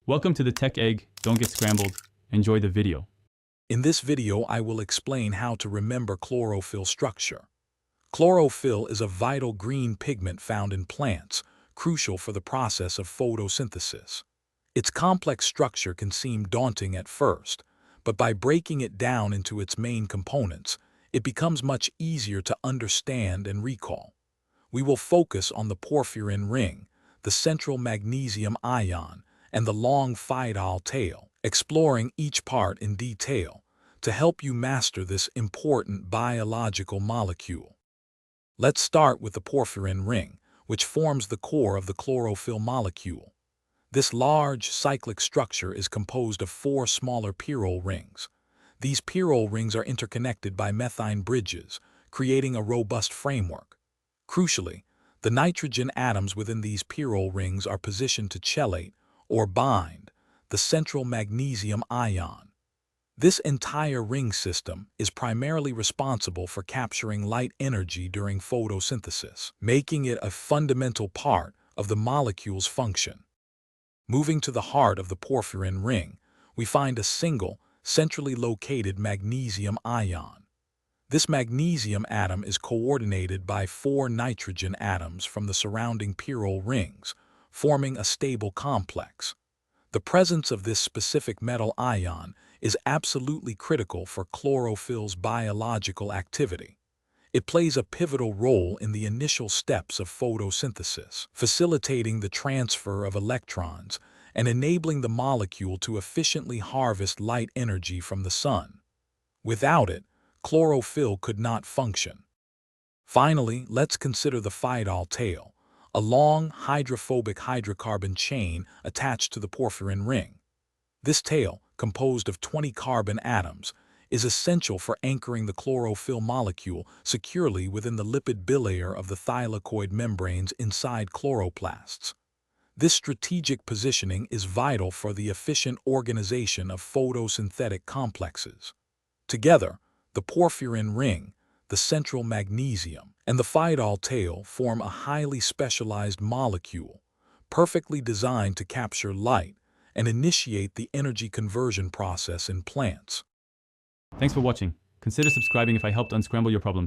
Welcome to the Tech Egg. Don't get scrambled. Enjoy the video. In this video, I will explain how to remember chlorophyll structure. Chlorophyll is a vital green pigment found in plants, crucial for the process of photosynthesis. Its complex structure can seem daunting at first, but by breaking it down into its main components, it becomes much easier to understand and recall. We will focus on the porphyrin ring, the central magnesium ion, and the long phytol tail, exploring each part in detail to help you master this important biological molecule. Let's start with the porphyrin ring, which forms the core of the chlorophyll molecule. This large, cyclic structure is composed of 4 smaller pyrrole rings. These pyrrole rings are interconnected by methane bridges, creating a robust framework. Crucially, the nitrogen atoms within these pyrrole rings are positioned to chelate, or bind, the central magnesium ion. This entire ring system is primarily responsible for capturing light energy during photosynthesis, making it a fundamental part of the molecule's function. Moving to the heart of the porphyrin ring, we find a single, centrally located magnesium ion. This magnesium atom is coordinated by 4 nitrogen atoms from the surrounding pyrrole rings, forming a stable complex. The presence of this specific metal ion is absolutely critical for chlorophyll's biological activity. It plays a pivotal role in the initial steps of photosynthesis, facilitating the transfer of electrons and enabling the molecule to efficiently harvest light energy from the sun. Without it, chlorophyll could not function. Finally, let's consider the phytol tail, a long, hydrophobic hydrocarbon chain attached to the porphyrin ring. This tail, composed of 20 carbon atoms, is essential for anchoring the chlorophyll molecule securely within the lipid bilayer of the thylakoid membranes inside chloroplasts. This strategic positioning is vital for the efficient organization of photosynthetic complexes. Together, the porphyrin ring, the central magnesium, and the phytol tail form a highly specialized molecule, perfectly designed to capture light and initiate the energy conversion process in plants. Thanks for watching. Consider subscribing if I helped unscramble your problems.